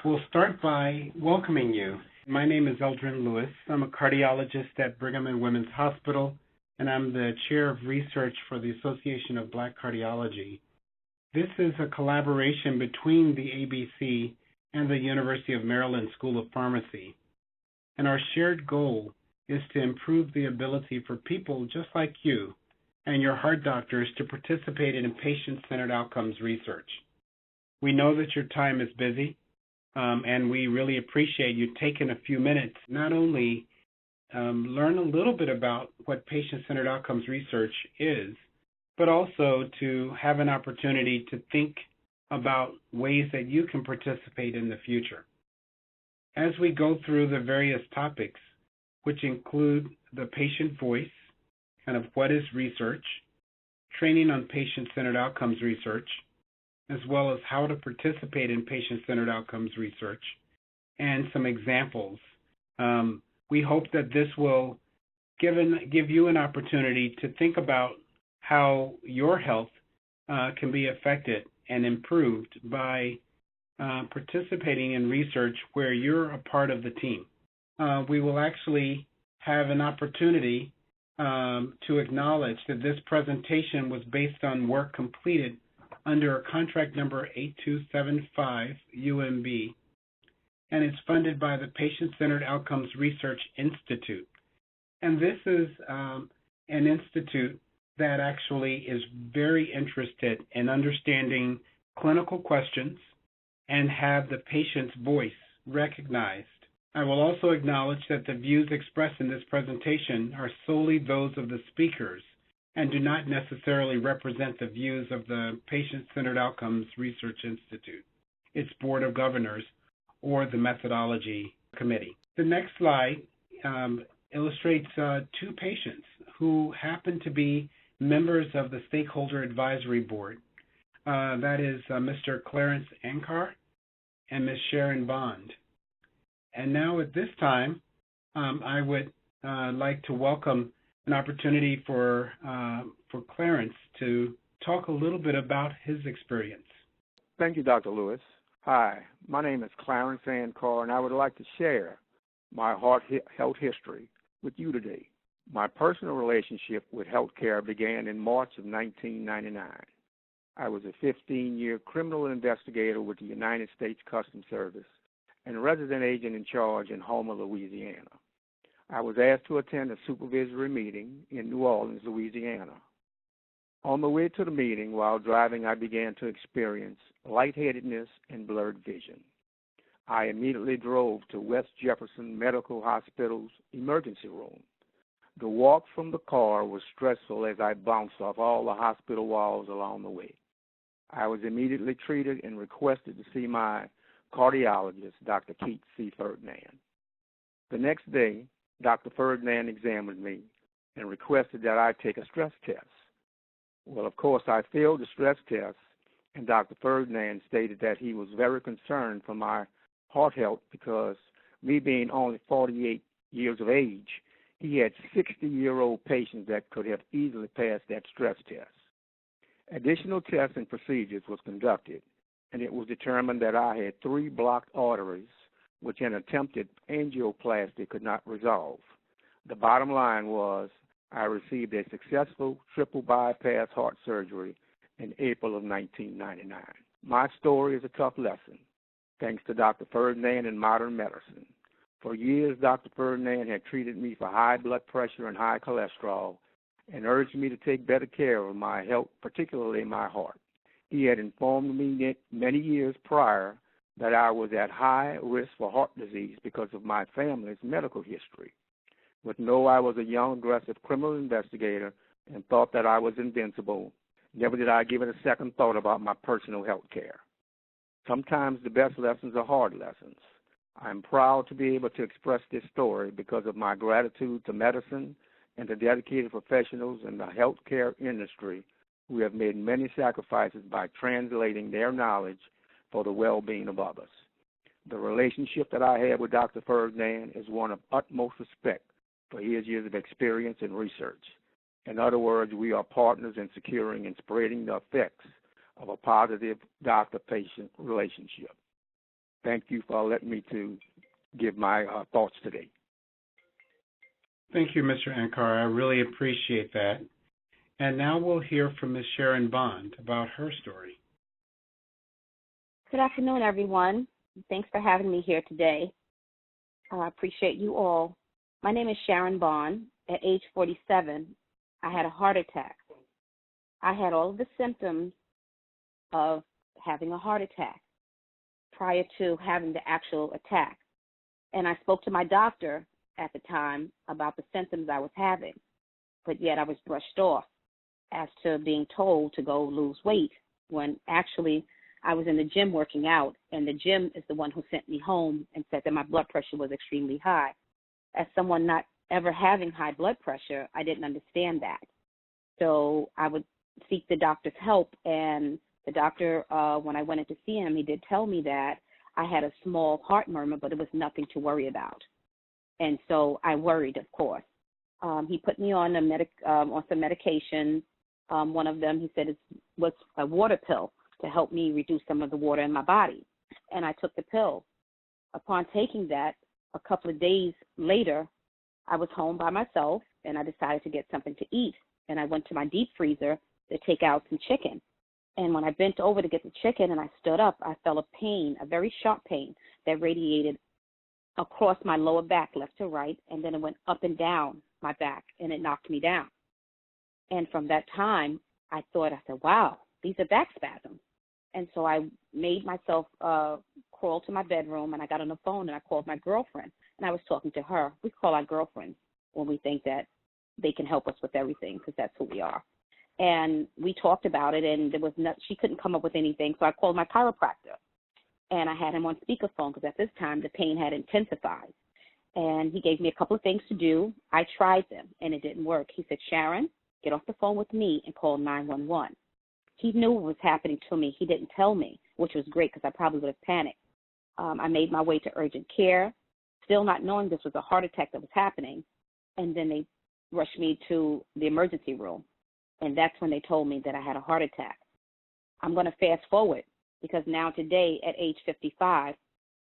We'll start by welcoming you. My name is Eldrin Lewis. I'm a cardiologist at Brigham and Women's Hospital, and I'm the chair of research for the Association of Black Cardiology. This is a collaboration between the ABC and the University of Maryland School of Pharmacy. And our shared goal is to improve the ability for people just like you and your heart doctors to participate in patient-centered outcomes research. We know that your time is busy, and we really appreciate you taking a few minutes, not only learn a little bit about what patient-centered outcomes research is, but also to have an opportunity to think about ways that you can participate in the future. As we go through the various topics, which include the patient voice, kind of what is research, training on patient-centered outcomes research, as well as how to participate in patient-centered outcomes research, and some examples. We hope that this will give you an opportunity to think about how your health can be affected and improved by participating in research where you're a part of the team. We will actually have an opportunity to acknowledge that this presentation was based on work completed under contract number 8275 UMB, and it's funded by the Patient-Centered Outcomes Research Institute. And this is an institute that actually is very interested in understanding clinical questions and have the patient's voice recognized. I will also acknowledge that the views expressed in this presentation are solely those of the speakers and do not necessarily represent the views of the Patient-Centered Outcomes Research Institute, its Board of Governors, or the Methodology Committee. The next slide illustrates two patients who happen to be members of the Stakeholder Advisory Board. That is Mr. Clarence Ankar and Ms. Sharon Bond. And now at this time, I would like to welcome an opportunity for Clarence to talk a little bit about his experience. Thank you, Dr. Lewis. Hi, my name is Clarence Ankar, and I would like to share my health history with you today. My personal relationship with healthcare began in March of 1999. I was a 15-year criminal investigator with the United States Customs Service and resident agent in charge in Houma, Louisiana. I was asked to attend a supervisory meeting in New Orleans, Louisiana. On the way to the meeting, while driving, I began to experience lightheadedness and blurred vision. I immediately drove to West Jefferson Medical Hospital's emergency room. The walk from the car was stressful as I bounced off all the hospital walls along the way. I was immediately treated and requested to see my cardiologist, Dr. Keith C. Ferdinand. The next day, Dr. Ferdinand examined me and requested that I take a stress test. Well, of course, I failed the stress test, and Dr. Ferdinand stated that he was very concerned for my heart health because, me being only 48 years of age, he had 60-year-old patients that could have easily passed that stress test. Additional tests and procedures was conducted, and it was determined that I had 3 blocked arteries, which an attempted angioplasty could not resolve. The bottom line was I received a successful triple bypass heart surgery in April of 1999. My story is a tough lesson, thanks to Dr. Ferdinand and modern medicine. For years, Dr. Ferdinand had treated me for high blood pressure and high cholesterol and urged me to take better care of my health, particularly my heart. He had informed me many years prior that I was at high risk for heart disease because of my family's medical history. But no, I was a young, aggressive criminal investigator and thought that I was invincible. Never did I give it a second thought about my personal health care. Sometimes the best lessons are hard lessons. I'm proud to be able to express this story because of my gratitude to medicine and the dedicated professionals in the healthcare industry who have made many sacrifices by translating their knowledge for the well-being of others. The relationship that I have with Dr. Ferdinand is one of utmost respect for his years of experience and research. In other words, we are partners in securing and spreading the effects of a positive doctor-patient relationship. Thank you for letting me to give my thoughts today. Thank you, Mr. Ankar. I really appreciate that. And now we'll hear from Ms. Sharon Bond about her story. Good afternoon, everyone. Thanks for having me here today. I appreciate you all. My name is Sharon Bond. At age 47, I had a heart attack. I had all of the symptoms of having a heart attack prior to having the actual attack. And I spoke to my doctor at the time about the symptoms I was having, but yet I was brushed off as to being told to go lose weight when actually I was in the gym working out, and the gym is the one who sent me home and said that my blood pressure was extremely high. As someone not ever having high blood pressure, I didn't understand that. So I would seek the doctor's help, and the doctor, when I went in to see him, he did tell me that I had a small heart murmur, but it was nothing to worry about. And so I worried, of course. He put me on on some medications. One of them, he said, was a water pill to help me reduce some of the water in my body. And I took the pill. Upon taking that, a couple of days later, I was home by myself, and I decided to get something to eat. And I went to my deep freezer to take out some chicken. And when I bent over to get the chicken and I stood up, I felt a pain, a very sharp pain that radiated across my lower back, left to right, and then it went up and down my back, and it knocked me down. And from that time, I said, wow, these are back spasms. And so I made myself crawl to my bedroom, and I got on the phone, and I called my girlfriend, and I was talking to her. We call our girlfriends when we think that they can help us with everything, because that's who we are. And we talked about it, and she couldn't come up with anything, so I called my chiropractor. And I had him on speakerphone because at this time the pain had intensified. And he gave me a couple of things to do. I tried them, and it didn't work. He said, Sharon, get off the phone with me and call 911. He knew what was happening to me. He didn't tell me, which was great because I probably would have panicked. I made my way to urgent care, still not knowing this was a heart attack that was happening. And then they rushed me to the emergency room. And that's when they told me that I had a heart attack. I'm going to fast forward, because now today at age 55,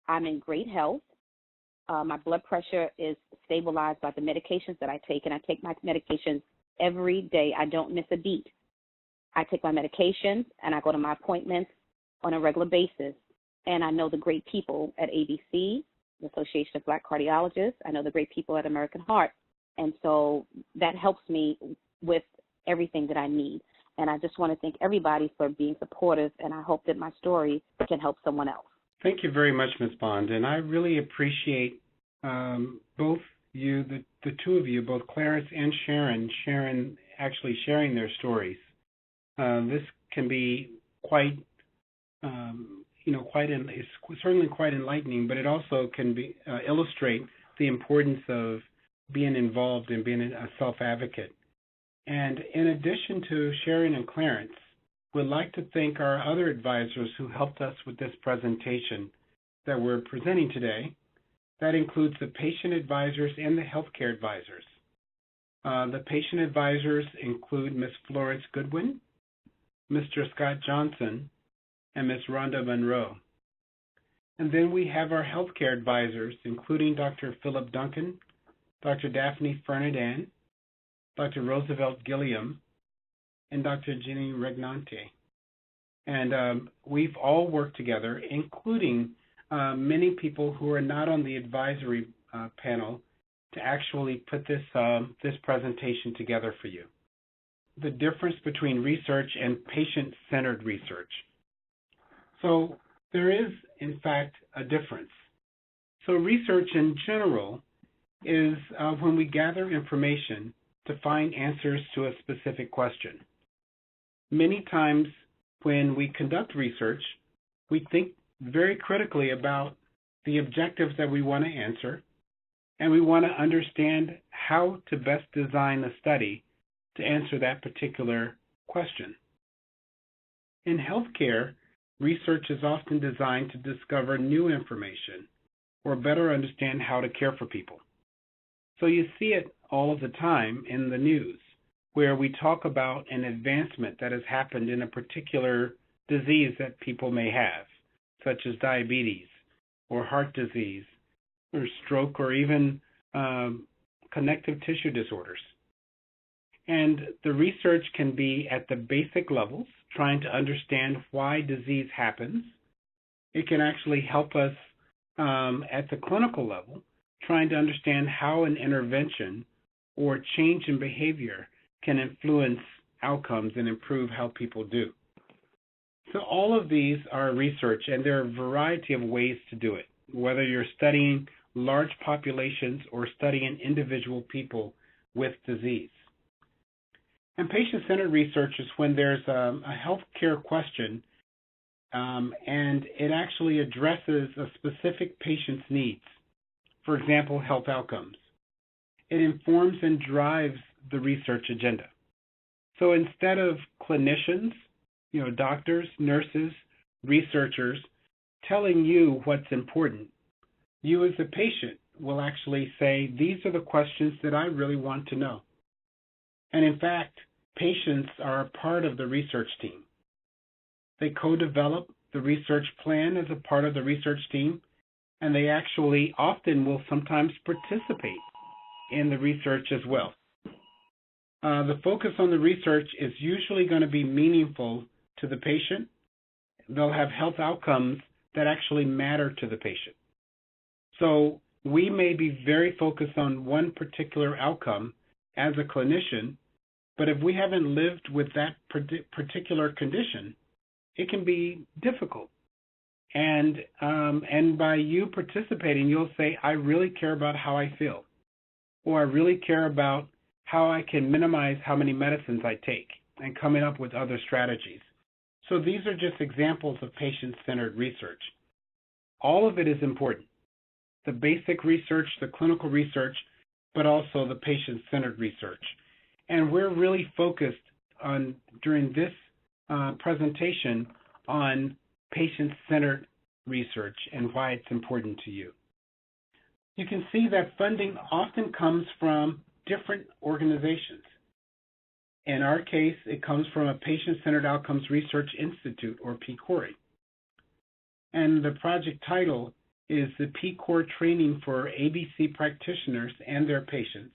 I'm in great health. My blood pressure is stabilized by the medications that I take, and I take my medications every day. I don't miss a beat. I take my medications, and I go to my appointments on a regular basis. And I know the great people at ABC, the Association of Black Cardiologists. I know the great people at American Heart. And so that helps me with everything that I need. And I just want to thank everybody for being supportive, and I hope that my story can help someone else. Thank you very much, Ms. Bond, and I really appreciate both you, the two of you, both Clarence and Sharon actually sharing their stories. This can be quite, it's certainly quite enlightening, but it also can be illustrate the importance of being involved and being a self-advocate. And in addition to Sharon and Clarence, we'd like to thank our other advisors who helped us with this presentation that we're presenting today. That includes the patient advisors and the healthcare advisors. The patient advisors include Ms. Florence Goodwin, Mr. Scott Johnson, and Ms. Rhonda Monroe. And then we have our healthcare advisors, including Dr. Philip Duncan, Dr. Daphne Fernandan, Dr. Roosevelt Gilliam, and Dr. Jenny Regnante. And we've all worked together, including many people who are not on the advisory panel, to actually put this presentation together for you. The difference between research and patient-centered research. So there is, in fact, a difference. So research in general is when we gather information to find answers to a specific question. Many times when we conduct research, we think very critically about the objectives that we want to answer, and we want to understand how to best design the study to answer that particular question. In healthcare, research is often designed to discover new information or better understand how to care for people. So you see it all of the time in the news, where we talk about an advancement that has happened in a particular disease that people may have, such as diabetes, or heart disease or stroke or even connective tissue disorders. And the research can be at the basic levels, trying to understand why disease happens. It can actually help us at the clinical level, trying to understand how an intervention or change in behavior can influence outcomes and improve how people do. So all of these are research, and there are a variety of ways to do it, whether you're studying large populations or studying individual people with disease. And patient-centered research is when there's a healthcare question and it actually addresses a specific patient's needs, for example, health outcomes. It informs and drives the research agenda. So instead of clinicians, doctors, nurses, researchers telling you what's important, you as a patient will actually say, these are the questions that I really want to know. And in fact, patients are a part of the research team. They co-develop the research plan as a part of the research team, and they actually often will sometimes participate in the research as well. The focus on the research is usually going to be meaningful to the patient. They'll have health outcomes that actually matter to the patient. So we may be very focused on one particular outcome as a clinician, but if we haven't lived with that particular condition, it can be difficult. And by you participating, you'll say, I really care about how I feel, or I really care about how I can minimize how many medicines I take, and coming up with other strategies. So these are just examples of patient-centered research. All of it is important. The basic research, the clinical research, but also the patient-centered research. And we're really focused on, during this presentation, on patient-centered research and why it's important to you. You can see that funding often comes from different organizations. In our case, it comes from a Patient-Centered Outcomes Research Institute, or PCOR. And the project title is the PCOR Training for ABC Practitioners and Their Patients.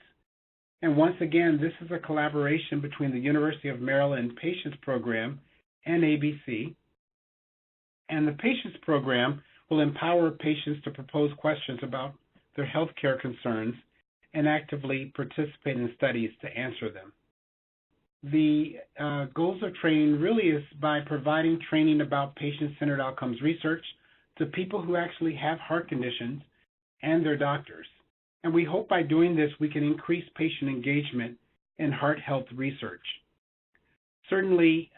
And once again, this is a collaboration between the University of Maryland Patients Program and ABC. And the Patients Program will empower patients to propose questions about their healthcare concerns and actively participate in studies to answer them. The goals of training really is by providing training about patient-centered outcomes research to people who actually have heart conditions and their doctors. And we hope by doing this, we can increase patient engagement in heart health research. Certainly,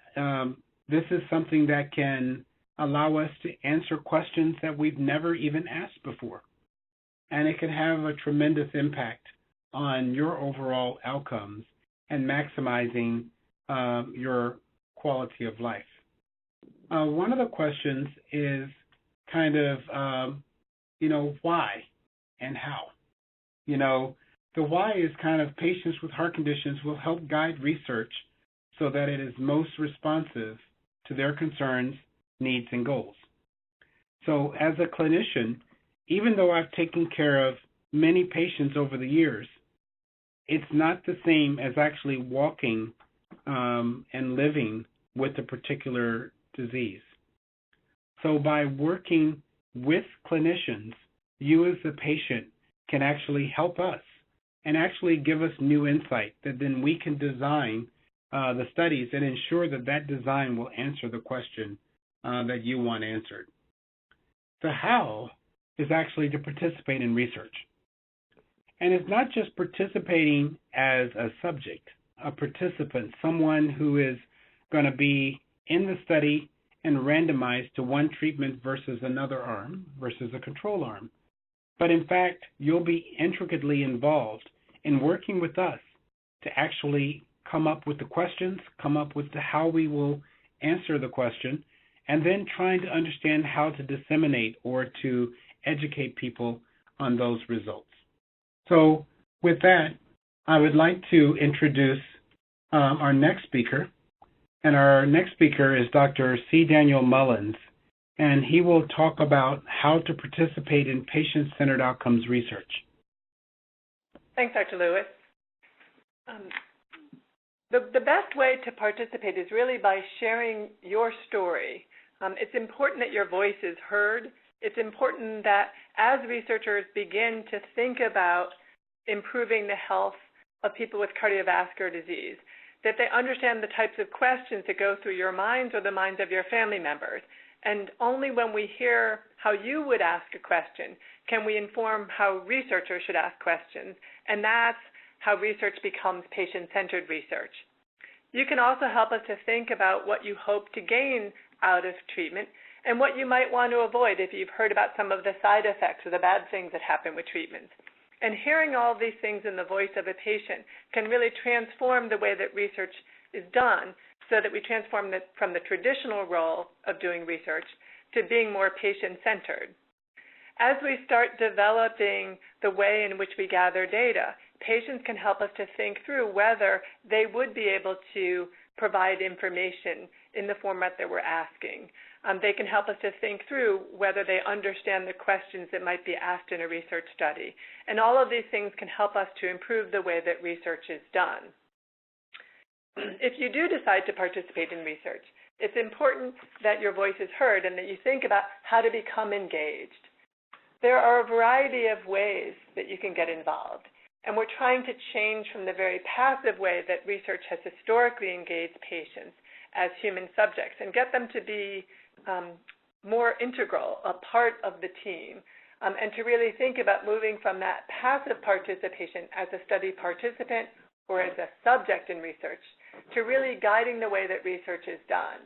this is something that can allow us to answer questions that we've never even asked before. And it can have a tremendous impact on your overall outcomes and maximizing your quality of life. One of the questions is kind of, why and how? The why is kind of patients with heart conditions will help guide research so that it is most responsive to their concerns, needs, and goals. So as a clinician, even though I've taken care of many patients over the years, it's not the same as actually walking and living with a particular disease. So by working with clinicians, you as the patient can actually help us and actually give us new insight that then we can design the studies and ensure that that design will answer the question that you want answered. The how is actually to participate in research. And it's not just participating as a subject, a participant, someone who is going to be in the study and randomized to one treatment versus another arm versus a control arm. But in fact, you'll be intricately involved in working with us to actually come up with the questions, come up with how we will answer the question, and then trying to understand how to disseminate or to educate people on those results. So with that, I would like to introduce our next speaker. And our next speaker is Dr. C. Daniel Mullins. and he will talk about how to participate in patient-centered outcomes research. Thanks, Dr. Lewis. The best way to participate is really by sharing your story. It's important that your voice is heard. It's important that as researchers begin to think about improving the health of people with cardiovascular disease, that they understand the types of questions that go through your minds or the minds of your family members. And only when we hear how you would ask a question can we inform how researchers should ask questions, and that's how research becomes patient-centered research. You can also help us to think about what you hope to gain out of treatment and what you might want to avoid if you've heard about some of the side effects or the bad things that happen with treatments. And hearing all these things in the voice of a patient can really transform the way that research is done, so that we transform from the traditional role of doing research to being more patient-centered. As we start developing the way in which we gather data, patients can help us to think through whether they would be able to provide information in the format that we're asking. They can help us to think through whether they understand the questions that might be asked in a research study. And all of these things can help us to improve the way that research is done. If you do decide to participate in research, it's important that your voice is heard and that you think about how to become engaged. There are a variety of ways that you can get involved, and we're trying to change from the very passive way that research has historically engaged patients as human subjects and get them to be more integral, a part of the team, and to really think about moving from that passive participation as a study participant or as a subject in research to really guiding the way that research is done.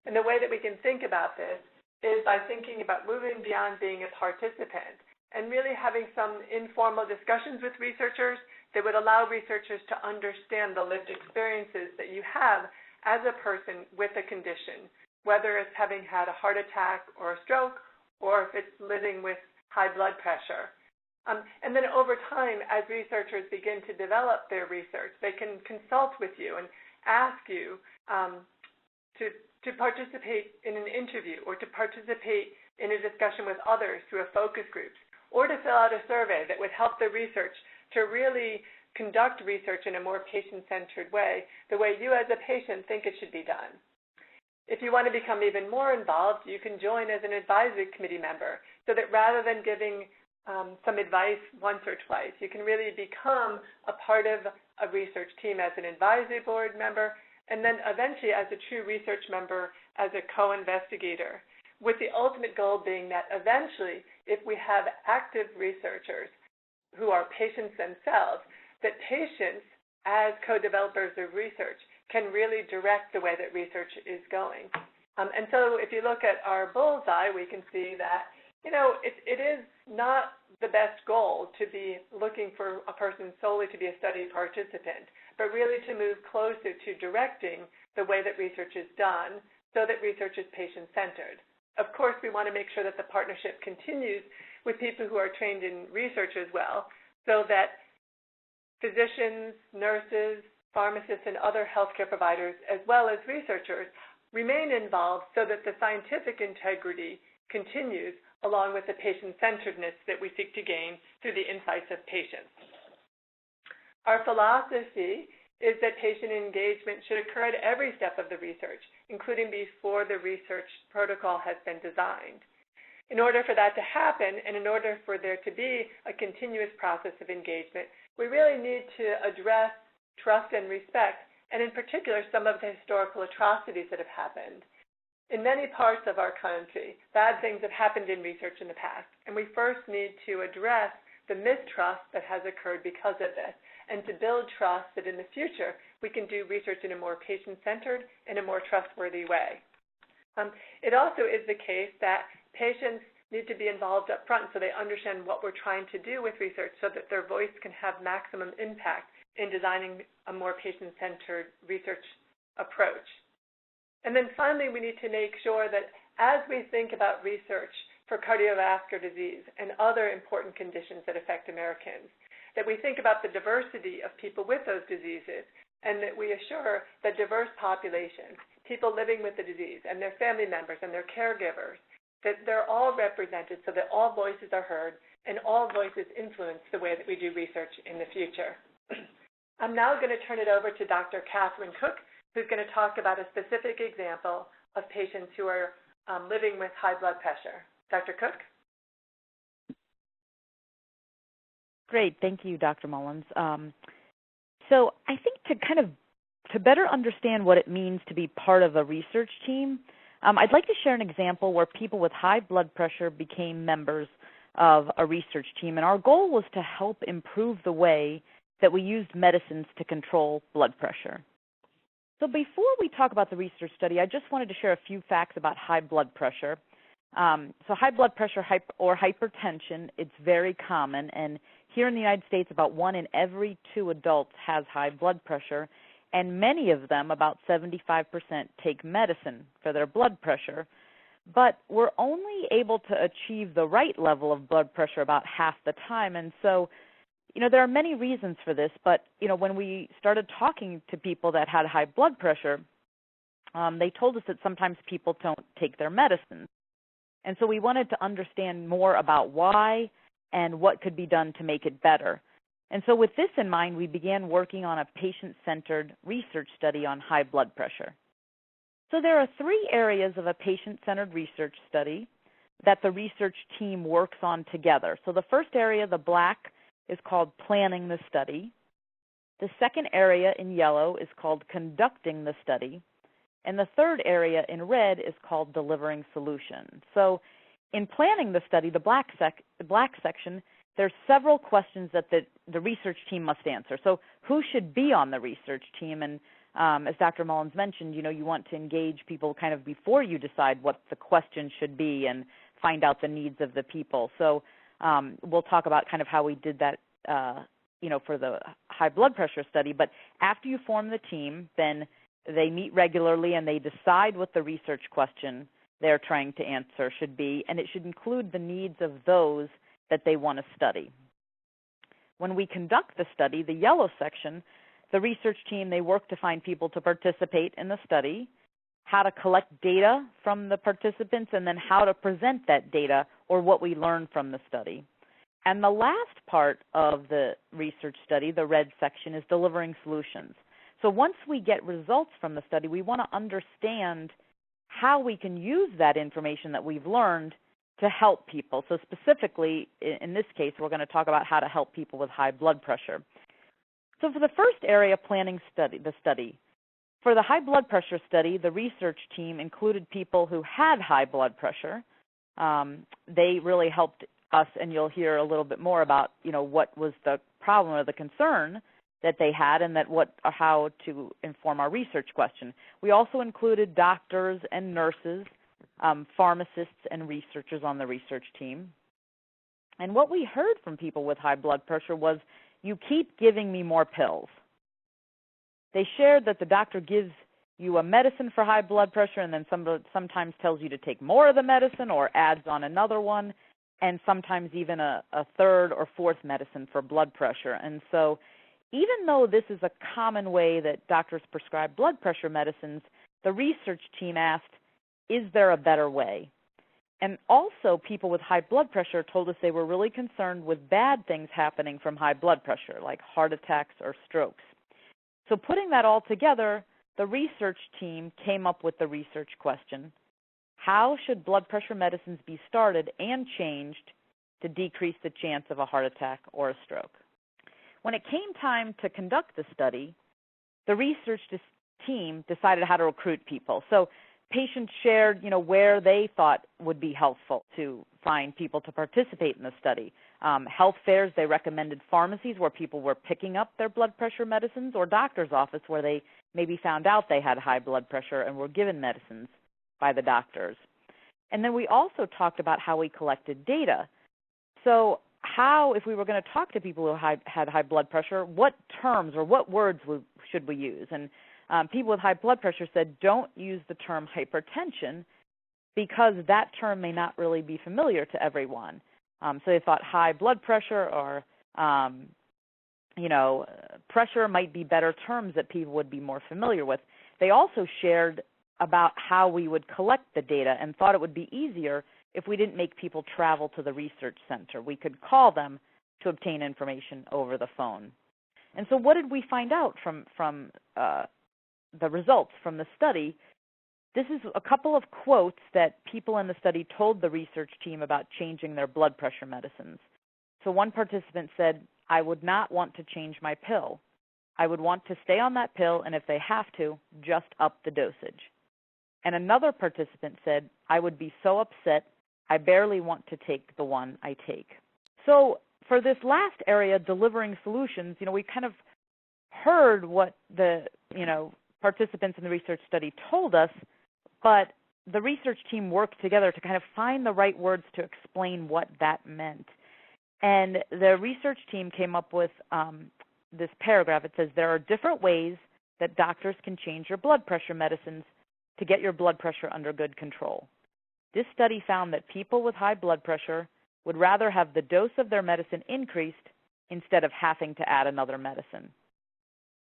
And the way that we can think about this is by thinking about moving beyond being a participant and really having some informal discussions with researchers that would allow researchers to understand the lived experiences that you have as a person with a condition, whether it's having had a heart attack or a stroke, or if it's living with high blood pressure. And then over time, as researchers begin to develop their research, they can consult with you and ask you to participate in an interview or to participate in a discussion with others through a focus group, or to fill out a survey that would help the research to really conduct research in a more patient-centered way, the way you as a patient think it should be done. If you want to become even more involved, you can join as an advisory committee member so that rather than giving some advice once or twice, you can really become a part of a research team as an advisory board member, and then eventually as a true research member as a co-investigator, with the ultimate goal being that eventually, if we have active researchers who are patients themselves, that patients, as co-developers of research, can really direct the way that research is going. And so if you look at our bullseye, we can see that, it is not the best goal to be looking for a person solely to be a study participant, but really to move closer to directing the way that research is done so that research is patient-centered. Of course, we want to make sure that the partnership continues with people who are trained in research as well, so that physicians, nurses, pharmacists, and other healthcare providers, as well as researchers, remain involved so that the scientific integrity continues along with the patient-centeredness that we seek to gain through the insights of patients. Our philosophy is that patient engagement should occur at every step of the research, including before the research protocol has been designed. In order for that to happen, and in order for there to be a continuous process of engagement, we really need to address trust and respect, and in particular, some of the historical atrocities that have happened. In many parts of our country, bad things have happened in research in the past, and we first need to address the mistrust that has occurred because of this, and to build trust that in the future we can do research in a more patient-centered and a more trustworthy way. It also is the case that patients need to be involved up front so they understand what we're trying to do with research so that their voice can have maximum impact in designing a more patient-centered research approach. And then finally, we need to make sure that as we think about research for cardiovascular disease and other important conditions that affect Americans, that we think about the diversity of people with those diseases and that we assure that diverse populations, people living with the disease and their family members and their caregivers, that they're all represented so that all voices are heard and all voices influence the way that we do research in the future. I'm now going to turn it over to Dr. Catherine Cook, who's going to talk about a specific example of patients who are living with high blood pressure. Dr. Cook? Great. Thank you, Dr. Mullins. So I think to better understand what it means to be part of a research team, I'd like to share an example where people with high blood pressure became members of a research team, and our goal was to help improve the way that we used medicines to control blood pressure. So before we talk about the research study, I just wanted to share a few facts about high blood pressure. So high blood pressure or hypertension, it's very common, and here in the United States, about 1 in every 2 adults has high blood pressure, and many of them, about 75%, take medicine for their blood pressure. But we're only able to achieve the right level of blood pressure about half the time, and so there are many reasons for this, but when we started talking to people that had high blood pressure, they told us that sometimes people don't take their medicines. And so we wanted to understand more about why and what could be done to make it better. And so with this in mind, we began working on a patient-centered research study on high blood pressure. So there are 3 areas of a patient-centered research study that the research team works on together. So the first area, the black, is called planning the study. The second area in yellow is called conducting the study. And the third area in red is called delivering solutions. So in planning the study, the black section, there's several questions that the research team must answer. So who should be on the research team? And as Dr. Mullins mentioned, you want to engage people kind of before you decide what the question should be and find out the needs of the people. So we'll talk about kind of how we did that, for the high blood pressure study. But after you form the team, then they meet regularly and they decide what the research question they're trying to answer should be, and it should include the needs of those that they want to study. When we conduct the study, the yellow section, the research team, they work to find people to participate in the study, how to collect data from the participants, and then how to present that data or what we learned from the study. And the last part of the research study, the red section, is delivering solutions. So once we get results from the study, we want to understand how we can use that information that we've learned to help people. So specifically, in this case, we're going to talk about how to help people with high blood pressure. So for the first area, planning the study, for the high blood pressure study, the research team included people who had high blood pressure. They really helped us, and you'll hear a little bit more about, what was the problem or the concern that they had and how to inform our research question. We also included doctors and nurses, pharmacists and researchers on the research team. And what we heard from people with high blood pressure was, you keep giving me more pills. They shared that the doctor gives you a medicine for high blood pressure and then sometimes tells you to take more of the medicine or adds on another one, and sometimes even a third or fourth medicine for blood pressure. And so even though this is a common way that doctors prescribe blood pressure medicines, the research team asked, is there a better way? And also people with high blood pressure told us they were really concerned with bad things happening from high blood pressure, like heart attacks or strokes. So putting that all together, the research team came up with the research question, how should blood pressure medicines be started and changed to decrease the chance of a heart attack or a stroke? When it came time to conduct the study, the research team decided how to recruit people. So patients shared, where they thought would be helpful to find people to participate in the study. Health fairs, they recommended pharmacies where people were picking up their blood pressure medicines, or doctor's office where they maybe found out they had high blood pressure and were given medicines by the doctors. And then we also talked about how we collected data. So if we were going to talk to people who had high blood pressure, what terms or what words should we use? And people with high blood pressure said, don't use the term hypertension because that term may not really be familiar to everyone. So they thought high blood pressure or, pressure might be better terms that people would be more familiar with. They also shared about how we would collect the data and thought it would be easier if we didn't make people travel to the research center. We could call them to obtain information over the phone. And so what did we find out from the results from the study? This is a couple of quotes that people in the study told the research team about changing their blood pressure medicines. So one participant said, "I would not want to change my pill. I would want to stay on that pill, and if they have to, just up the dosage." And another participant said, "I would be so upset, I barely want to take the one I take." So for this last area, delivering solutions, we kind of heard what the, participants in the research study told us, but the research team worked together to kind of find the right words to explain what that meant. And the research team came up with this paragraph. It says, "There are different ways that doctors can change your blood pressure medicines to get your blood pressure under good control. This study found that people with high blood pressure would rather have the dose of their medicine increased instead of having to add another medicine."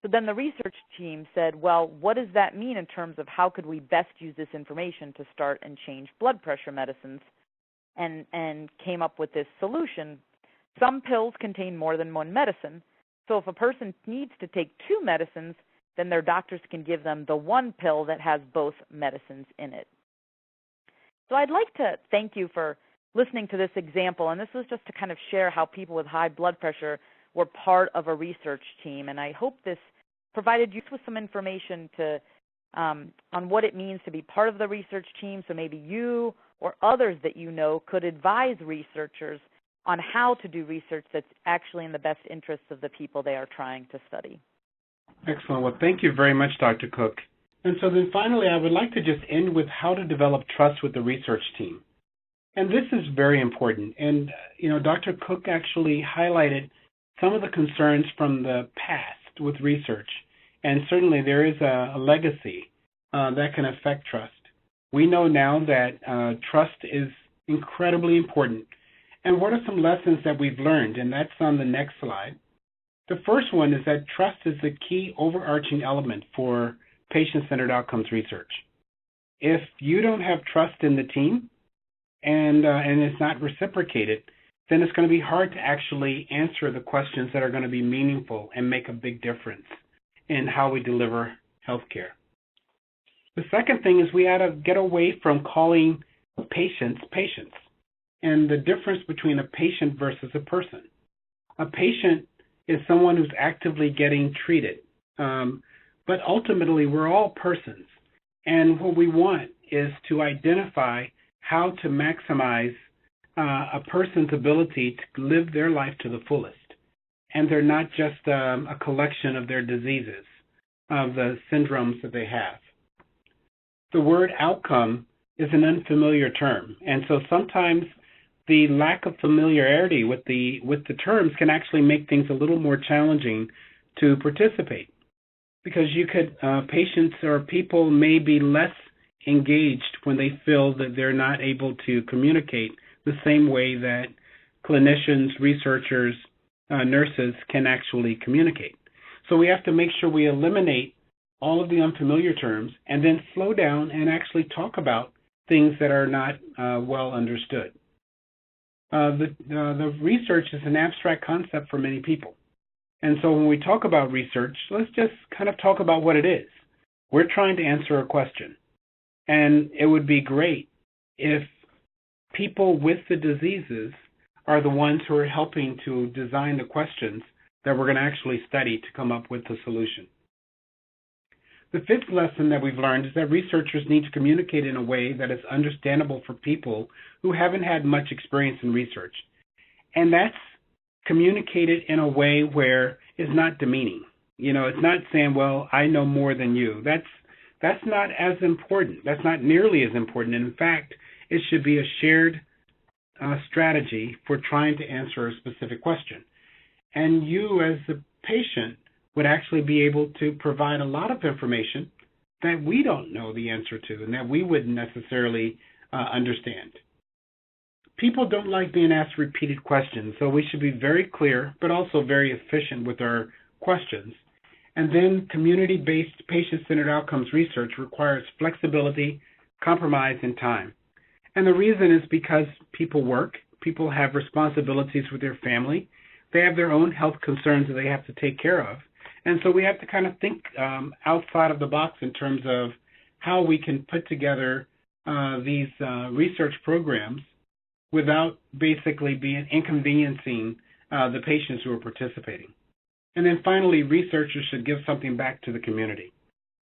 So then the research team said, well, what does that mean in terms of how could we best use this information to start and change blood pressure medicines? And came up with this solution. Some pills contain more than one medicine. So if a person needs to take two medicines, then their doctors can give them the one pill that has both medicines in it. So I'd like to thank you for listening to this example, and this was just to kind of share how people with high blood pressure were part of a research team, and I hope this provided you with some information on what it means to be part of the research team, so maybe you or others that you know could advise researchers on how to do research that's actually in the best interests of the people they are trying to study. Excellent. Well, thank you very much, Dr. Cook. And so then finally, I would like to just end with how to develop trust with the research team. And this is very important. And, Dr. Cook actually highlighted some of the concerns from the past with research. And certainly there is a legacy that can affect trust. We know now that trust is incredibly important. And what are some lessons that we've learned? And that's on the next slide. The first one is that trust is the key overarching element for patient-centered outcomes research. If you don't have trust in the team and it's not reciprocated, then it's going to be hard to actually answer the questions that are going to be meaningful and make a big difference in how we deliver healthcare. The second thing is we ought to get away from calling patients patients and the difference between a patient versus a person. A patient is someone who's actively getting treated, but ultimately we're all persons, and what we want is to identify how to maximize a person's ability to live their life to the fullest. And they're not just a collection of their diseases, of the syndromes that they have. The word outcome is an unfamiliar term, and so sometimes the lack of familiarity with the terms can actually make things a little more challenging to participate, because patients or people may be less engaged when they feel that they're not able to communicate the same way that clinicians, researchers, nurses can actually communicate. So we have to make sure we eliminate all of the unfamiliar terms and then slow down and actually talk about things that are not well understood. The research is an abstract concept for many people. And so when we talk about research, let's just kind of talk about what it is. We're trying to answer a question. And it would be great if people with the diseases are the ones who are helping to design the questions that we're going to actually study to come up with the solution. The fifth lesson that we've learned is that researchers need to communicate in a way that is understandable for people who haven't had much experience in research. And that's communicated in a way where it's not demeaning. It's not saying, well, I know more than you. That's not as important. That's not nearly as important. And in fact, it should be a shared strategy for trying to answer a specific question. And you, as the patient, would actually be able to provide a lot of information that we don't know the answer to and that we wouldn't necessarily understand. People don't like being asked repeated questions, so we should be very clear but also very efficient with our questions. And then community-based patient-centered outcomes research requires flexibility, compromise, and time. And the reason is because people work, people have responsibilities with their family, they have their own health concerns that they have to take care of. And so we have to kind of think outside of the box in terms of how we can put together these research programs without basically being inconveniencing the patients who are participating. And then finally, researchers should give something back to the community.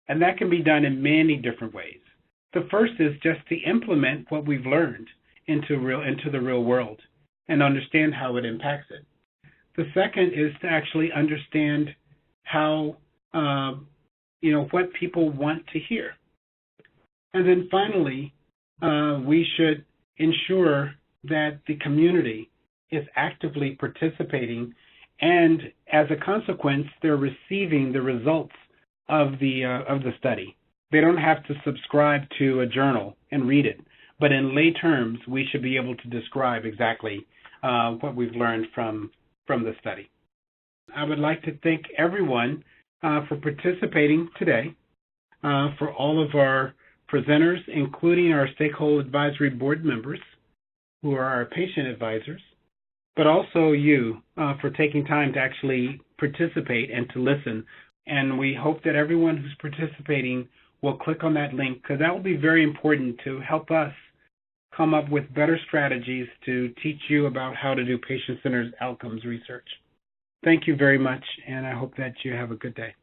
And that can be done in many different ways. The first is just to implement what we've learned into the real world and understand how it impacts it. The second is to actually understand how, what people want to hear. And then finally, we should ensure that the community is actively participating, and as a consequence, they're receiving the results of the study. They don't have to subscribe to a journal and read it, but in lay terms, we should be able to describe exactly what we've learned from the study. I would like to thank everyone for participating today, for all of our presenters, including our Stakeholder Advisory Board members, who are our patient advisors, but also you for taking time to actually participate and to listen. And we hope that everyone who's participating will click on that link, because that will be very important to help us come up with better strategies to teach you about how to do patient-centered outcomes research. Thank you very much, and I hope that you have a good day.